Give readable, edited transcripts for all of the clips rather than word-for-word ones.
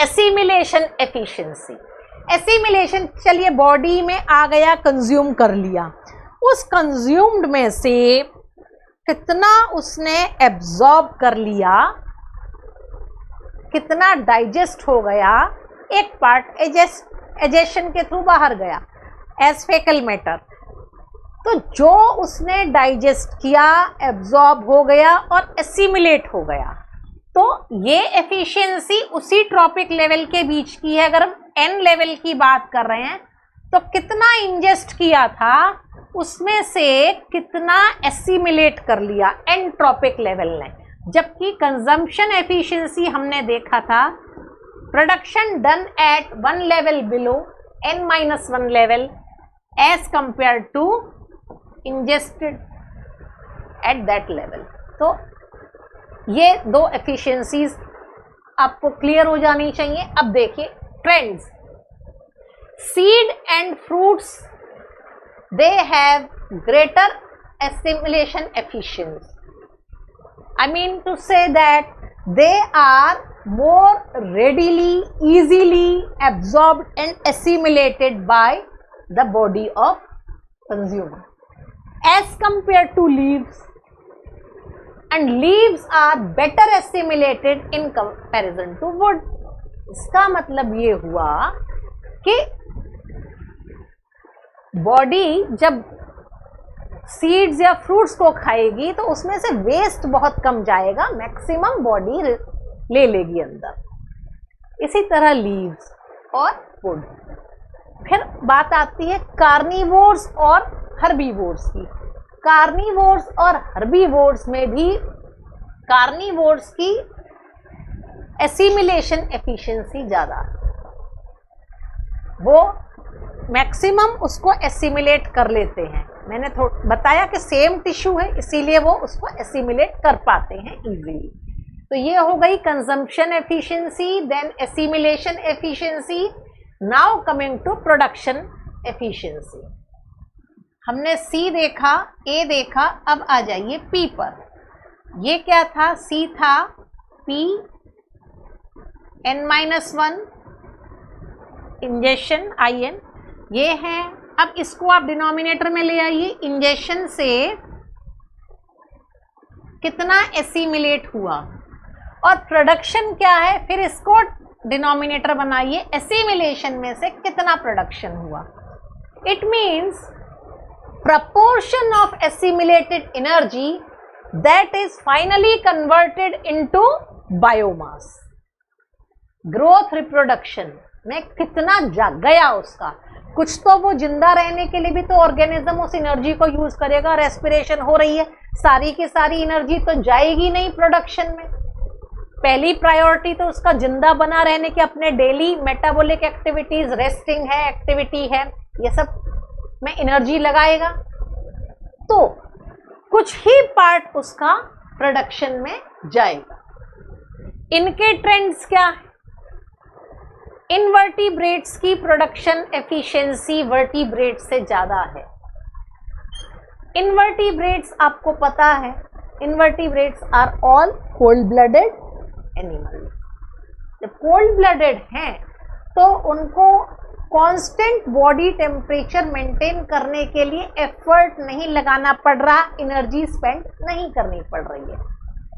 Assimilation efficiency. Assimilation, चलिए body में आ गया, कंज्यूम कर लिया, उस कंज्यूम्ड में से कितना उसने एब्जॉर्ब कर लिया, कितना डाइजेस्ट हो गया, एक पार्ट एजेशन के थ्रू बाहर गया एज फेकल मैटर, तो जो उसने डाइजेस्ट किया एब्जॉर्ब हो गया और एसिमिलेट हो गया। तो ये एफिशिएंसी उसी ट्रॉपिक लेवल के बीच की है। अगर हम एन लेवल की बात कर रहे हैं तो कितना इंजेस्ट किया था, उसमें से कितना एसिमिलेट कर लिया एन ट्रॉपिक लेवल ने। जबकि कंजम्पशन एफिशिएंसी हमने देखा था production done at one level below n-1 level as compare to ingested at that level. तो ये दो एफिशिएंसीज आपको क्लियर हो जानी चाहिए। अब देखिए trends, seed and fruits they have greater assimilation efficiency. I mean to say that they are more readily, easily absorbed and assimilated by the body of consumer as compared to leaves, and leaves are better assimilated in comparison to wood. इसका मतलब ये हुआ कि body जब seeds या fruits को खाएगी तो उसमें से वेस्ट बहुत कम जाएगा, मैक्सिमम बॉडी ले लेगी अंदर। इसी तरह लीव्स और वुड। फिर बात आती है कार्निवोर्स और हर्बीवोर्स की। कार्निवोर्स और हर्बीवोर्स में भी कार्निवोर्स की एसिमिलेशन एफिशिएंसी ज़्यादा है, वो मैक्सिमम उसको एसिमिलेट कर लेते हैं। मैंने बताया कि सेम टिश्यू है इसीलिए वो उसको एसिमिलेट कर पाते हैं इजीली। तो ये हो गई consumption efficiency, then assimilation efficiency. Now coming to production efficiency. हमने सी देखा, ए देखा, अब आ जाइए पी पर। ये क्या था? सी था पी n-1 इंजेक्शन IN, ये है। अब इसको आप डिनोमिनेटर में ले आइए। इंजेक्शन से कितना एसिमिलेट हुआ और प्रोडक्शन क्या है, फिर इसको डिनोमिनेटर बनाइए। एसिमिलेशन में से कितना प्रोडक्शन हुआ। It means proportion of assimilated energy that is finally converted into biomass. Growth reproduction में कितना गया उसका। कुछ तो वो जिंदा रहने के लिए भी तो ऑर्गेनिज्म उस एनर्जी को यूज करेगा। रेस्पिरेशन हो रही है, सारी की सारी एनर्जी तो जाएगी नहीं प्रोडक्शन में। पहली प्रायोरिटी तो उसका जिंदा बना रहने के अपने डेली मेटाबॉलिक एक्टिविटीज, रेस्टिंग है, एक्टिविटी है, ये सब में एनर्जी लगाएगा। तो कुछ ही पार्ट उसका प्रोडक्शन में जाएगा। इनके ट्रेंड्स क्या है? इनवर्टिब्रेट्स की प्रोडक्शन एफिशिएंसी वर्टिब्रेट्स से ज्यादा है। इनवर्टिब्रेट्स आपको पता है, invertebrates are all cold blooded animal. जब कोल्ड ब्लडेड हैं तो उनको कांस्टेंट बॉडी टेम्परेचर मेंटेन करने के लिए एफर्ट नहीं लगाना पड़ रहा, एनर्जी स्पेंड नहीं करनी पड़ रही है।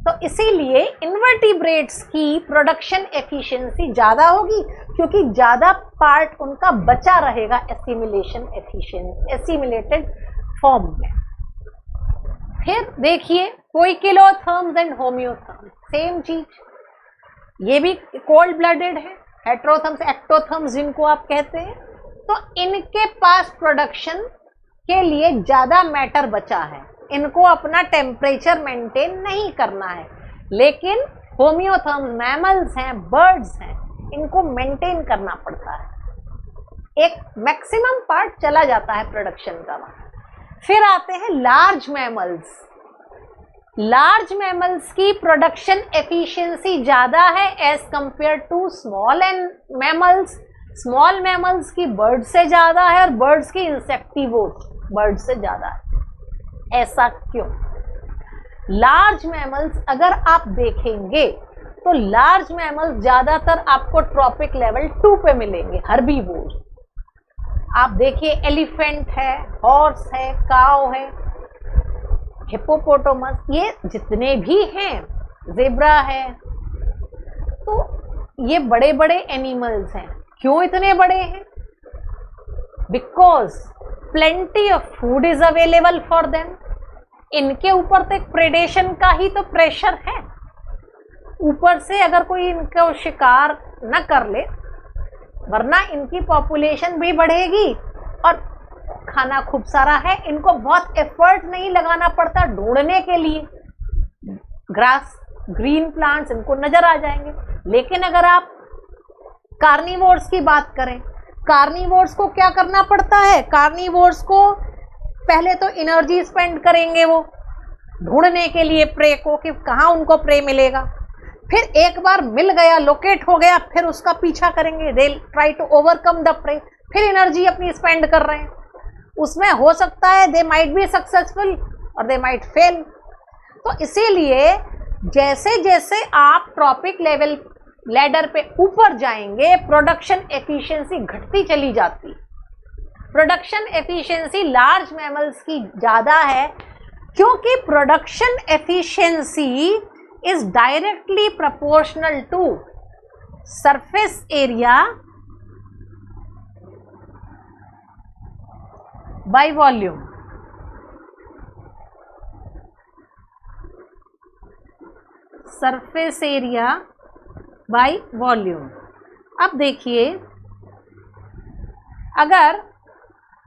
तो इसीलिए इनवर्टिब्रेट्स की प्रोडक्शन एफिशिएंसी ज़्यादा होगी क्योंकि ज़्यादा पार्ट उनका बचा रहेगा एसिमिलेशन एफिशिएंसी, एसिमिलेटेड फॉर्म में। फिर देखिए कोइकेलोथर्म्स एंड होम्योथर्म्स, सेम चीज। ये भी कोल्ड ब्लडेड है। हेट्रोथर्म्स, एक्टोथर्म्स जिनको आप कहते हैं, तो इनके पास प्रोडक्शन के लिए ज़्यादा मैटर बचा है। इनको अपना टेम्परेचर मेंटेन नहीं करना है। लेकिन होम्योथर्म्स मैमल्स हैं, बर्ड्स हैं, इनको मेंटेन करना पड़ता है। एक मैक्सिमम पार्ट चला जाता है प्रोडक्शन का। फिर आते हैं लार्ज मैमल्स। लार्ज मैमल्स की प्रोडक्शन एफिशिएंसी ज़्यादा है as compare to small and mammals. Small mammals की बर्ड से ज़्यादा है और बर्ड्स की इंसेक्टिवोर्स बर्ड से ज़्यादा है। ऐसा क्यों? लार्ज मैमल्स अगर आप देखेंगे तो लार्ज मैमल्स ज्यादातर आपको ट्रॉपिक लेवल 2 पे मिलेंगे, हर्बीवोर। आप देखिए एलिफेंट है, हॉर्स है, काव है, हिप्पोपोटामस, ये जितने भी हैं, ज़ेब्रा है, तो ये बड़े बड़े एनिमल्स हैं। क्यों इतने बड़े हैं? Because plenty of food is available for them. इनके ऊपर तो एक प्रेडेशन का ही तो प्रेशर है, ऊपर से अगर कोई इनको शिकार न कर ले, वरना इनकी पॉपुलेशन भी बढ़ेगी और खाना खूब सारा है, इनको बहुत एफर्ट नहीं लगाना पड़ता ढूंढने के लिए। ग्रास, ग्रीन प्लांट्स इनको नजर आ जाएंगे। लेकिन अगर आप कार्निवोर्स की बात करें, कार्निवोर्स को क्या करना पड़ता है? कार्निवोर्स को पहले तो एनर्जी स्पेंड करेंगे वो ढूंढने के लिए प्रे को, कि कहाँ उनको प्रे मिलेगा। फिर एक बार मिल गया, लोकेट हो गया, फिर उसका पीछा करेंगे, they try to overcome the prey, फिर एनर्जी अपनी स्पेंड कर रहे हैं। उसमें हो सकता है दे माइट बी सक्सेसफुल और दे माइट फेल। तो इसीलिए जैसे जैसे आप ट्रॉपिक लेवल लैडर पे ऊपर जाएंगे, प्रोडक्शन एफिशिएंसी घटती चली जाती। प्रोडक्शन एफिशिएंसी लार्ज मैमल्स की ज़्यादा है, क्योंकि production efficiency is directly proportional to surface area by volume. Surface area by volume. अब देखिए, अगर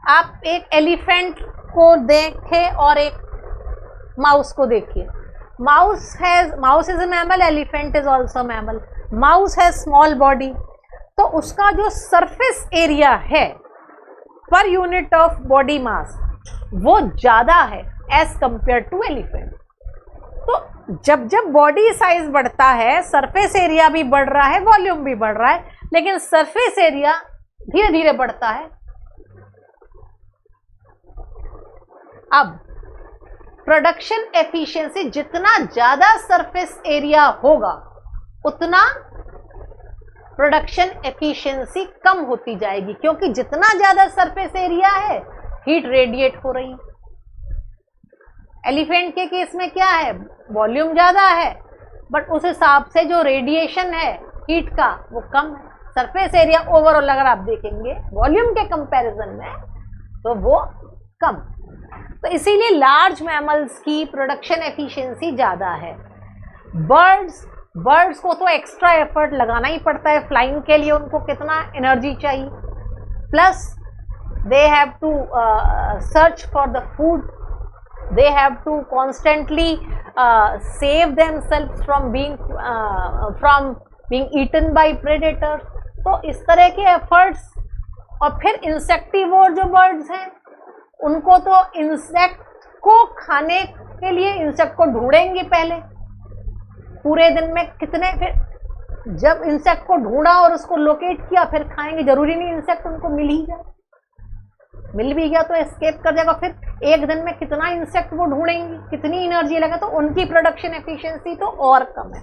आप एक एलिफेंट को देखें और एक माउस को देखिए, mouse is a mammal, elephant is also mammal. Mouse है स्मॉल बॉडी, तो उसका जो सरफेस एरिया है per unit of body mass वो ज्यादा है एज कंपेयर टू एलिफेंट। तो जब जब बॉडी साइज बढ़ता है, सरफेस एरिया भी बढ़ रहा है, वॉल्यूम भी बढ़ रहा है, लेकिन सरफेस एरिया धीरे धीरे बढ़ता है। अब प्रोडक्शन एफिशिएंसी, जितना ज्यादा सरफेस एरिया होगा उतना प्रोडक्शन एफिशिएंसी कम होती जाएगी, क्योंकि जितना ज्यादा सरफेस एरिया है हीट रेडिएट हो रही। एलिफेंट के केस में क्या है, वॉल्यूम ज्यादा है बट उस हिसाब से जो रेडिएशन है हीट का वो कम है। सरफेस एरिया ओवरऑल अगर आप देखेंगे वॉल्यूम के कंपैरिजन में तो वो कम। तो इसीलिए लार्ज मैमल्स की प्रोडक्शन एफिशिएंसी ज़्यादा है। बर्ड्स को तो एक्स्ट्रा एफर्ट लगाना ही पड़ता है फ्लाइंग के लिए, उनको कितना एनर्जी चाहिए, plus they have to search for the food, they have to constantly save themselves from being eaten by predators. तो इस तरह के एफर्ट्स, और फिर इंसेक्टिवोर जो बर्ड्स हैं उनको तो इंसेक्ट को खाने के लिए इंसेक्ट को ढूंढेंगे पहले पूरे दिन में कितने, फिर जब इंसेक्ट को ढूंढा और उसको लोकेट किया फिर खाएंगे। जरूरी नहीं इंसेक्ट उनको मिल ही जाए, मिल भी गया तो एस्केप कर जाएगा। फिर एक दिन में कितना इंसेक्ट वो ढूंढेंगे, कितनी एनर्जी लगे, तो उनकी प्रोडक्शन एफिशिएंसी तो और कम है।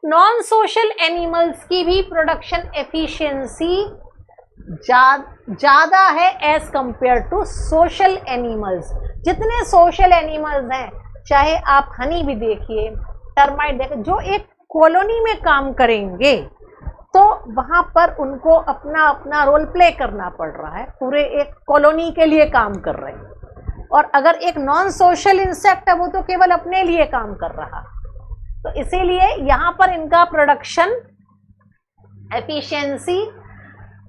नॉन सोशल एनिमल्स की भी प्रोडक्शन एफिशिएंसी ज्यादा है as compare to social animals. जितने सोशल एनिमल्स हैं, चाहे आप हनी भी देखिए, टर्माइट देखिए, जो एक कॉलोनी में काम करेंगे तो वहां पर उनको अपना अपना रोल प्ले करना पड़ रहा है, पूरे एक कॉलोनी के लिए काम कर रहे हैं। और अगर एक नॉन सोशल इंसेक्ट है वो तो केवल अपने लिए काम कर रहा। तो इसीलिए यहाँ पर इनका production efficiency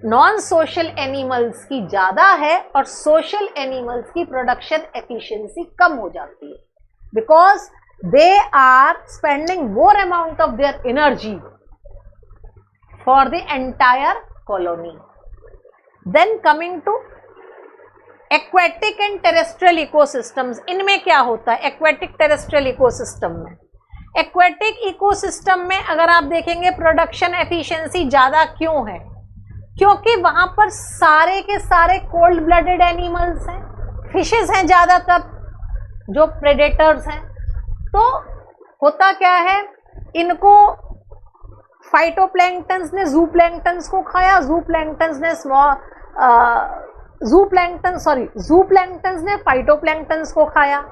non social animals की ज़्यादा है और सोशल एनिमल्स की प्रोडक्शन एफिशिएंसी कम हो जाती है, because they are spending more amount of their energy for the entire colony. Then coming to aquatic and terrestrial ecosystems, इनमें क्या होता है एक्वेटिक टेरेस्ट्रियल इकोसिस्टम में? एक्वेटिक इकोसिस्टम में अगर आप देखेंगे प्रोडक्शन एफिशिएंसी ज़्यादा क्यों है? क्योंकि वहां पर सारे के सारे कोल्ड ब्लडेड एनिमल्स हैं, फिशेस हैं ज़्यादातर जो प्रेडेटर्स हैं। तो होता क्या है, इनको फाइटोप्लैंक्टन्स ने ज़ूप्लैंक्टन्स को खाया, ज़ूप्लैंक्टन्स ने फाइटोप्लैंक्टन्स को खाया,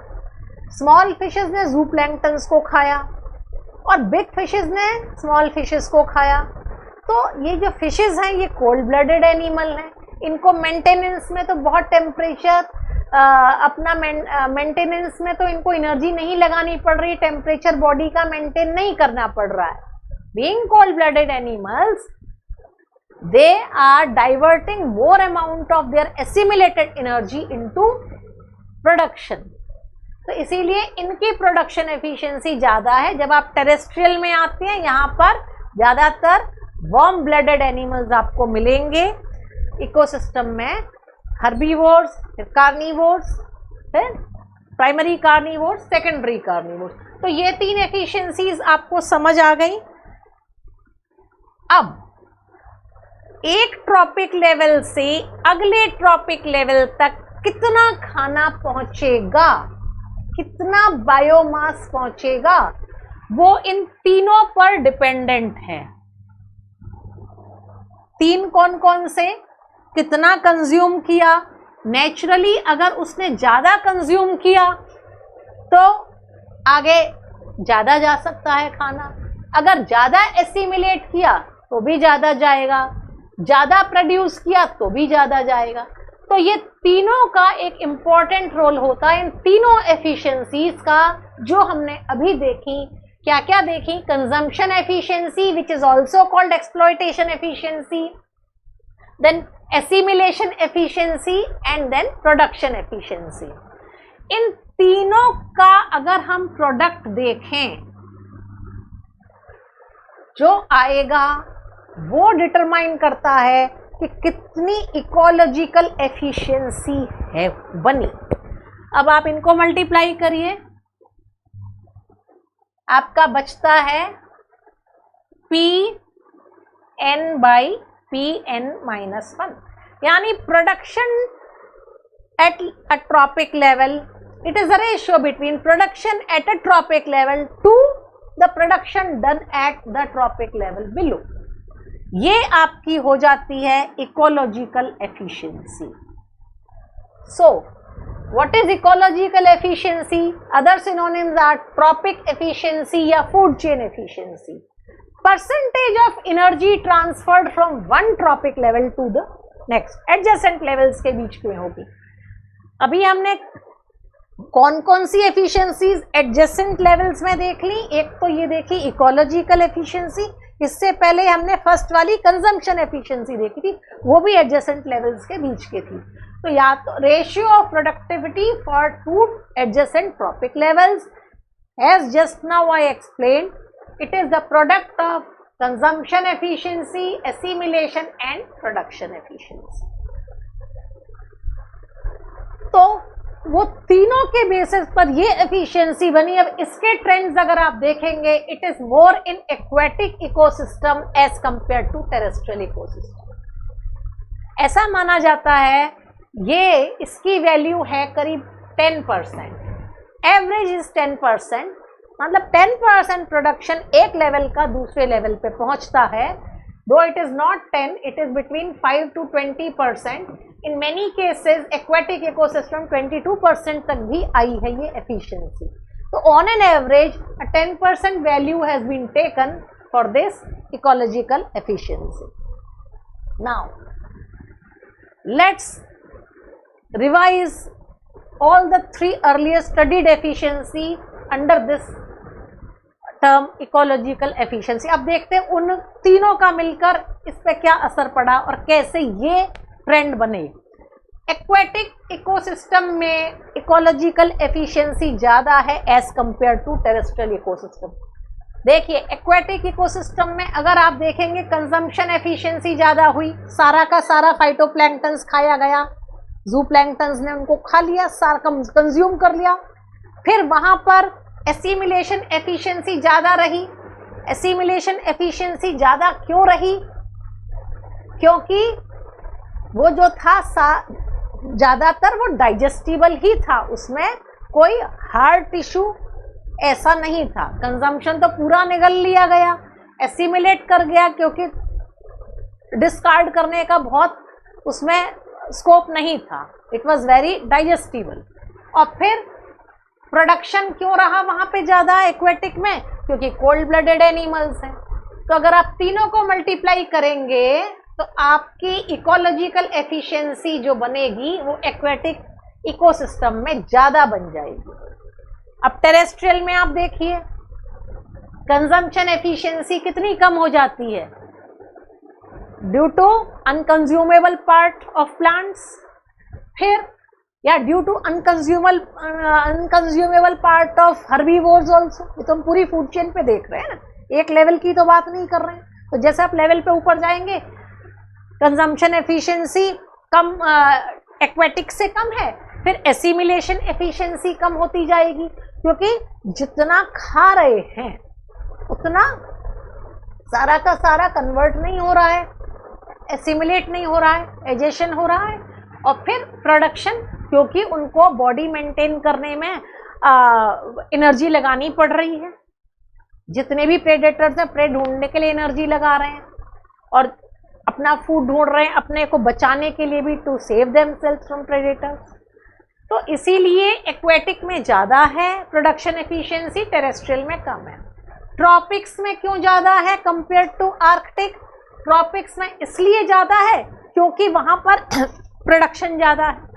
स्मॉल फिशेस ने ज़ूप्लैंक्टन्स को खाया और बिग फिशेस ने स्मॉल फिशेस को खाया। तो ये जो फिशेस हैं ये कोल्ड ब्लडेड एनिमल हैं, इनको मेंटेनेंस में तो बहुत टेम्परेचर अपना मेंटेनेंस में तो इनको एनर्जी नहीं लगानी पड़ रही, टेम्परेचर बॉडी का मेंटेन नहीं करना पड़ रहा है। Being cold blooded animals, they are diverting more amount of their assimilated energy into production। तो इसीलिए इनकी प्रोडक्शन एफिशिएंसी ज़्यादा है। जब आप टेरेस्ट्रियल में आते हैं यहाँ पर ज़्यादातर वार्म ब्लडेड एनिमल्स आपको मिलेंगे इकोसिस्टम में, हर्बीवोर्स, फिर कार्निवोर्स, फिर प्राइमरी कार्निवोर्स, सेकेंडरी कार्निवोर्स। तो ये 3 एफिशिएंसीज आपको समझ आ गई। अब एक ट्रॉपिक लेवल से अगले ट्रॉपिक लेवल तक कितना खाना पहुंचेगा, कितना बायोमास पहुंचेगा, वो इन तीनों पर डिपेंडेंट है। 3 कौन कौन से? कितना कंज्यूम किया। नेचुरली अगर उसने ज्यादा कंज्यूम किया तो आगे ज्यादा जा सकता है खाना, अगर ज्यादा एसिमिलेट किया तो भी ज्यादा जाएगा, ज्यादा प्रोड्यूस किया तो भी ज्यादा जाएगा। तो ये तीनों का एक इम्पॉर्टेंट रोल होता है। इन तीनों एफिशिएंसीज का जो हमने अभी देखी, क्या क्या देखी? Consumption efficiency which is also called exploitation efficiency, then assimilation efficiency and then production efficiency. इन तीनों का अगर हम प्रोडक्ट देखें, जो आएगा वो डिटरमाइन करता है कि कितनी इकोलॉजिकल एफिशिएंसी है बनी। अब आप इनको मल्टीप्लाई करिए, आपका बचता है Pn बाई Pn-1, यानी production at a trophic level, it is a ratio between production at a trophic level to the production done at the trophic level below. ये आपकी हो जाती है ecological efficiency. So what is ecological efficiency? Other synonyms are trophic efficiency या food chain efficiency. Percentage of energy transferred from one trophic level to the next, adjacent levels के बीच में होगी। अभी हमने कौन कौन सी एफिशिएंसीज एडजेसेंट लेवल्स में देख ली? एक तो ये देखी इकोलॉजिकल एफिशिएंसी, इससे पहले हमने फर्स्ट वाली कंजम्पशन एफिशिएंसी देखी थी, वो भी एडजेसेंट लेवल्स के बीच के थी। तो या तो ratio of productivity for two adjacent trophic levels, as just now I explained, it is the product of consumption efficiency, assimilation and production efficiency। तो वो तीनों के बेसिस पर ये एफिशिएंसी बनी। अब इसके ट्रेंड्स अगर आप देखेंगे, it is more in aquatic ecosystem as compare to terrestrial ecosystem. ऐसा माना जाता है ये इसकी वैल्यू है करीब 10%, एवरेज इज 10%, मतलब 10% प्रोडक्शन एक लेवल का दूसरे लेवल पे पहुंचता है। Though it is not 10, it is between 5 to 20%। In many cases aquatic ecosystem 22% तक भी आई है ये एफिशिएंसी। तो on an average 10% value has been taken for this ecological efficiency. Now let's revise all the 3 earlier studied efficiency under this term ecological efficiency। अब देखते हैं उन तीनों का मिलकर इस पे क्या असर पड़ा और कैसे ये ट्रेंड बने। एक्वेटिक इकोसिस्टम में इकोलॉजिकल एफिशिएंसी ज़्यादा है as compare to terrestrial ecosystem. देखिए एक्वेटिक इकोसिस्टम में अगर आप देखेंगे कंजम्पशन एफिशिएंसी ज़्यादा हुई, सारा का सारा फाइटोप्लैंक्टन्स खाया गया, ज़ूप्लैंक्टन्स ने उनको खा लिया, सारा कंज्यूम कर लिया। फिर वहाँ पर एसिमिलेशन एफिशिएंसी ज़्यादा रही। एसिमिलेशन एफिशिएंसी ज़्यादा क्यों रही? क्योंकि वो जो था ज़्यादातर वो डाइजेस्टिबल ही था, उसमें कोई हार्ड टिश्यू ऐसा नहीं था। कंजम्पशन तो पूरा निगल लिया गया, एसिमिलेट कर गया क्योंकि डिस्कार्ड करने का बहुत उसमें स्कोप नहीं था, इट वॉज वेरी डाइजेस्टिबल। और फिर प्रोडक्शन क्यों रहा वहां पे ज्यादा एक्वेटिक में, क्योंकि कोल्ड ब्लडेड एनिमल्स हैं। तो अगर आप तीनों को मल्टीप्लाई करेंगे तो आपकी इकोलॉजिकल एफिशिएंसी जो बनेगी वो एक्वेटिक इकोसिस्टम में ज्यादा बन जाएगी। अब टेरेस्ट्रियल में आप देखिए कंजम्पशन एफिशिएंसी कितनी कम हो जाती है due to unconsumable part of plants, फिर या due to unconsumable part of herbivores also. ये तो हम पूरी फूड चेन पे देख रहे हैं ना, एक लेवल की तो बात नहीं कर रहे हैं। तो जैसे आप लेवल पे ऊपर जाएंगे कंजम्पशन एफिशिएंसी कम एक्वेटिक से कम है, फिर एसिमिलेशन एफिशिएंसी कम होती जाएगी, क्योंकि जितना खा रहे हैं उतना सारा का सारा कन्वर्ट नहीं हो रहा है, एसिमिलेट नहीं हो रहा है, एजेशन हो रहा है। और फिर प्रोडक्शन, क्योंकि उनको बॉडी मेंटेन करने में एनर्जी लगानी पड़ रही है। जितने भी प्रेडेटर्स हैं प्रे ढूंढने के लिए एनर्जी लगा रहे हैं और अपना फूड ढूंढ रहे हैं अपने को बचाने के लिए भी, to save themselves from predators. तो इसीलिए एक्वेटिक में ज़्यादा है प्रोडक्शन एफिशिएंसी, टेरेस्ट्रियल में कम है। ट्रॉपिक्स में क्यों ज़्यादा है कंपेयर टू आर्कटिक? ट्रॉपिक्स में इसलिए ज़्यादा है क्योंकि वहाँ पर प्रोडक्शन ज़्यादा है।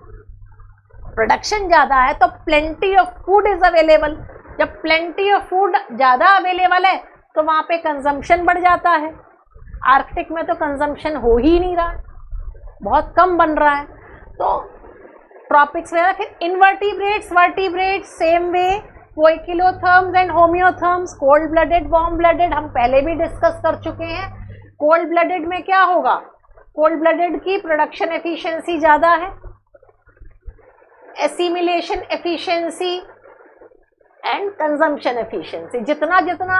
प्रोडक्शन ज़्यादा है तो plenty of food is available. जब प्लेंटी ऑफ फूड ज़्यादा अवेलेबल है तो वहाँ पे कंजम्पशन बढ़ जाता है। आर्कटिक में तो कंजम्पशन हो ही नहीं रहा है, बहुत कम बन रहा है। तो ट्रॉपिक्स में फिर invertebrates, vertebrates same way, poikilotherms and homeotherms, cold blooded, warm blooded हम पहले भी डिस्कस कर चुके हैं। कोल्ड ब्लडेड में क्या होगा? कोल्ड ब्लडेड की प्रोडक्शन एफिशिएंसी ज़्यादा है, assimilation efficiency and consumption efficiency. जितना जितना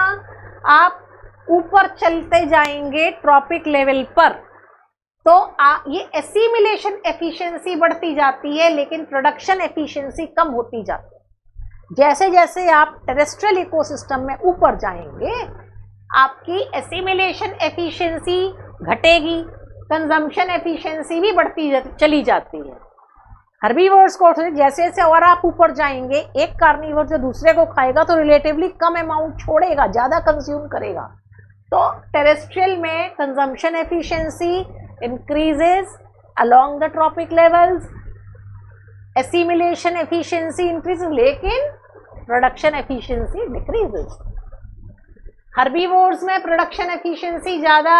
आप ऊपर चलते जाएंगे ट्रॉपिक लेवल पर तो ये एसिमिलेशन एफिशिएंसी बढ़ती जाती है, लेकिन प्रोडक्शन एफिशिएंसी कम होती जाती है। जैसे जैसे आप टेरेस्ट्रियल इकोसिस्टम में ऊपर जाएंगे आपकी एसिमिलेशन एफिशिएंसी घटेगी, कंजम्पशन एफिशिएंसी भी बढ़ती चली जाती है। हर्बीवोर्स को जैसे जैसे और आप ऊपर जाएंगे, एक कार्निवोर जो दूसरे को खाएगा तो रिलेटिवली कम अमाउंट छोड़ेगा, ज़्यादा कंज्यूम करेगा। तो टेरेस्ट्रियल में consumption efficiency increases along the trophic levels, assimilation efficiency increases, लेकिन प्रोडक्शन एफिशिएंसी डिक्रीजेस। हर्बीवोर्स में प्रोडक्शन एफिशिएंसी ज़्यादा,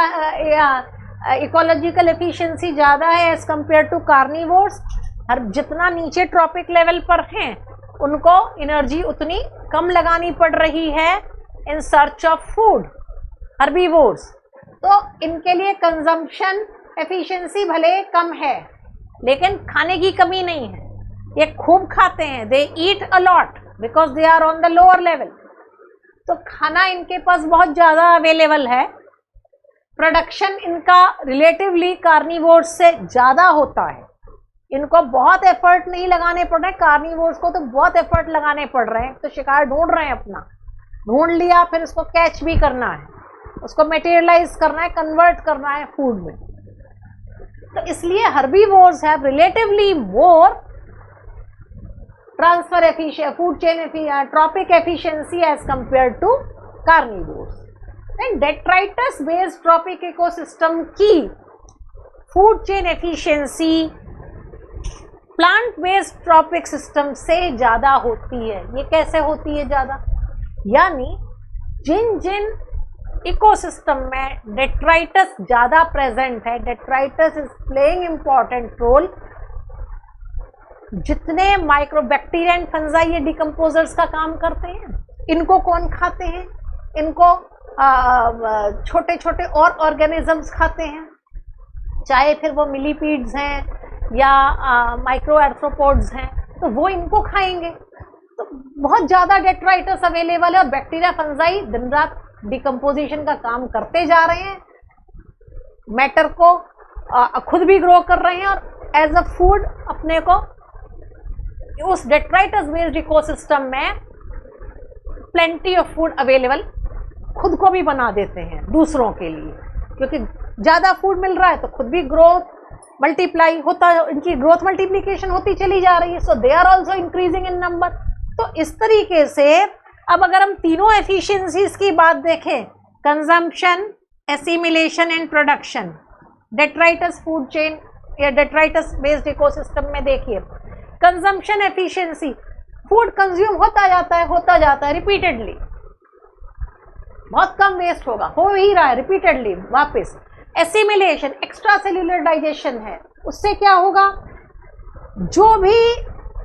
इकोलॉजिकल एफिशिएंसी ज़्यादा है एज कंपेयर टू कार्निवोर्स। हर जितना नीचे ट्रॉपिक लेवल पर हैं उनको एनर्जी उतनी कम लगानी पड़ रही है in search of food, herbivores. तो इनके लिए कंजम्पशन एफिशिएंसी भले कम है लेकिन खाने की कमी नहीं है, ये खूब खाते हैं, they eat a lot because they are on the lower level. तो खाना इनके पास बहुत ज़्यादा अवेलेबल है, प्रोडक्शन इनका रिलेटिवली कार्निवोर्स से ज़्यादा होता है, इनको बहुत एफर्ट नहीं लगाने पड़ रहे। कार्निवोर्स को तो बहुत एफर्ट लगाने पड़ रहे हैं, तो शिकार ढूंढ रहे हैं, अपना ढूंढ लिया फिर उसको कैच भी करना है, उसको मटेरियलाइज करना है, कन्वर्ट करना है फूड में। तो इसलिए herbivores have relatively more transfer efficiency, food chain trophic efficiency as compare to carnivores. And detritus based trophic ecosystem की food chain efficiency plant based trophic system से ज़्यादा होती है। ये कैसे होती है ज़्यादा? यानी जिन जिन इकोसिस्टम में डेट्राइटस ज़्यादा प्रेजेंट है, detritus is playing important role. जितने माइक्रोबैक्टीरिया एंड फंजाई ये डिकम्पोजर्स का काम करते हैं, इनको कौन खाते हैं? इनको छोटे छोटे और ऑर्गेनिजम्स खाते हैं, चाहे फिर वो मिलीपीड्स हैं या माइक्रो आर्थ्रोपोड्स हैं, तो वो इनको खाएंगे। तो बहुत ज़्यादा डेट्राइटस अवेलेबल है और बैक्टीरिया फंजाई दिन रात डिकम्पोजिशन का काम करते जा रहे हैं, मैटर को खुद भी ग्रो कर रहे हैं और एज अ फूड अपने को उस डेट्राइटस बेस्ड इकोसिस्टम में प्लेंटी ऑफ फूड अवेलेबल खुद को भी बना देते हैं दूसरों के लिए, क्योंकि ज़्यादा फूड मिल रहा है तो खुद भी ग्रोथ मल्टीप्लाई होता है, इनकी ग्रोथ मल्टीप्लिकेशन होती चली जा रही है, so they are also increasing in number. तो इस तरीके से अब अगर हम तीनों एफिशिएंसीज की बात देखें, consumption, assimilation and production, detritus food chain या डेट्राइटस बेस्ड इकोसिस्टम में देखिए, कंजम्पशन एफिशिएंसी, फूड कंज्यूम होता जाता है रिपीटेडली, बहुत कम वेस्ट होगा, हो ही रहा है रिपीटेडली वापस। एसिमिलेशन, एक्स्ट्रा सेल्यूलर डाइजेशन है, उससे क्या होगा, जो भी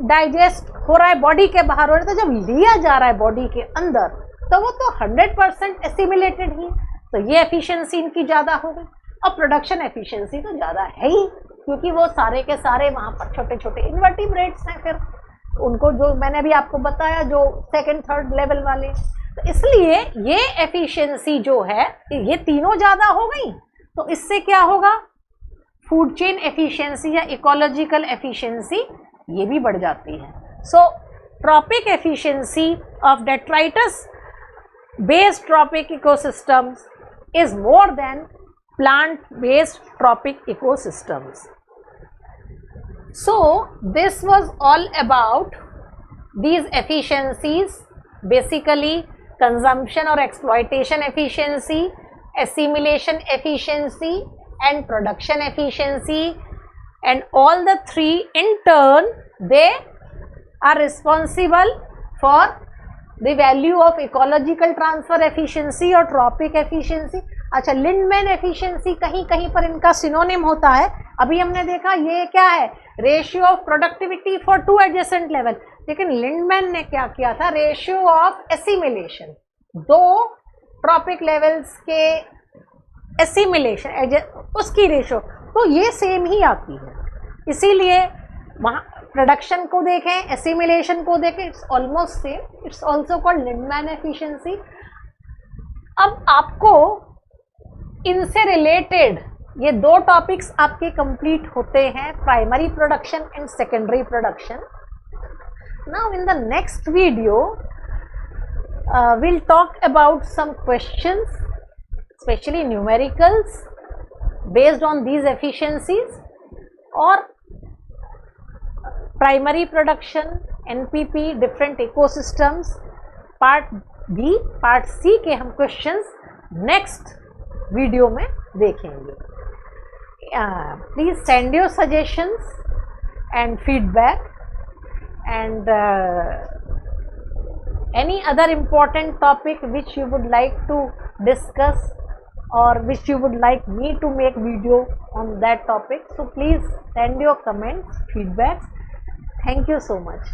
डाइजेस्ट हो रहा है बॉडी के बाहर हो रहा है, तो जब लिया जा रहा है बॉडी के अंदर तो वो तो 100% एसिमिलेटेड ही, तो ये एफिशिएंसी इनकी ज़्यादा हो गई। और प्रोडक्शन एफिशिएंसी तो ज़्यादा है ही, क्योंकि वो सारे के सारे वहाँ पर छोटे छोटे इन्वर्टिब्रेट्स हैं, फिर उनको जो मैंने अभी आपको बताया जो सेकेंड थर्ड लेवल वाले, तो इसलिए ये एफिशिएंसी जो है ये तीनों ज़्यादा हो गई, तो इससे क्या होगा, फूड चेन एफिशिएंसी या इकोलॉजिकल एफिशिएंसी ये भी बढ़ जाती है। So trophic efficiency of detritus based trophic ecosystems is more than plant-based tropic ecosystems. So this was all about these efficiencies, basically consumption or exploitation efficiency, assimilation efficiency and production efficiency, and all the three in turn they are responsible for the value of ecological transfer efficiency और tropic efficiency. अच्छा, Lindeman efficiency कहीं कहीं पर इनका synonym होता है, अभी हमने देखा ये क्या है, ratio of productivity for two adjacent level, लेकिन लिंडमैन ने क्या किया था, रेशियो ऑफ एसिमिलेशन, दो ट्रॉपिक लेवल्स के एसिमिलेशन उसकी रेशियो, तो ये सेम ही आती है, इसीलिए वहाँ प्रोडक्शन को देखें, एसिमिलेशन को देखें, it's almost same, it's also called Lindeman efficiency. अब आपको इनसे रिलेटेड ये दो टॉपिक्स आपके कंप्लीट होते हैं, primary production and secondary production. Now in the next video we'll talk about some questions, especially numericals based on these efficiencies, और primary production, NPP, different ecosystems, part B, part C के हम questions next video में देखेंगे। Please send your suggestions and feedback and any other important topic which you would like to discuss or which you would like me to make video on that topic, so please send your comments, feedbacks. Thank you so much.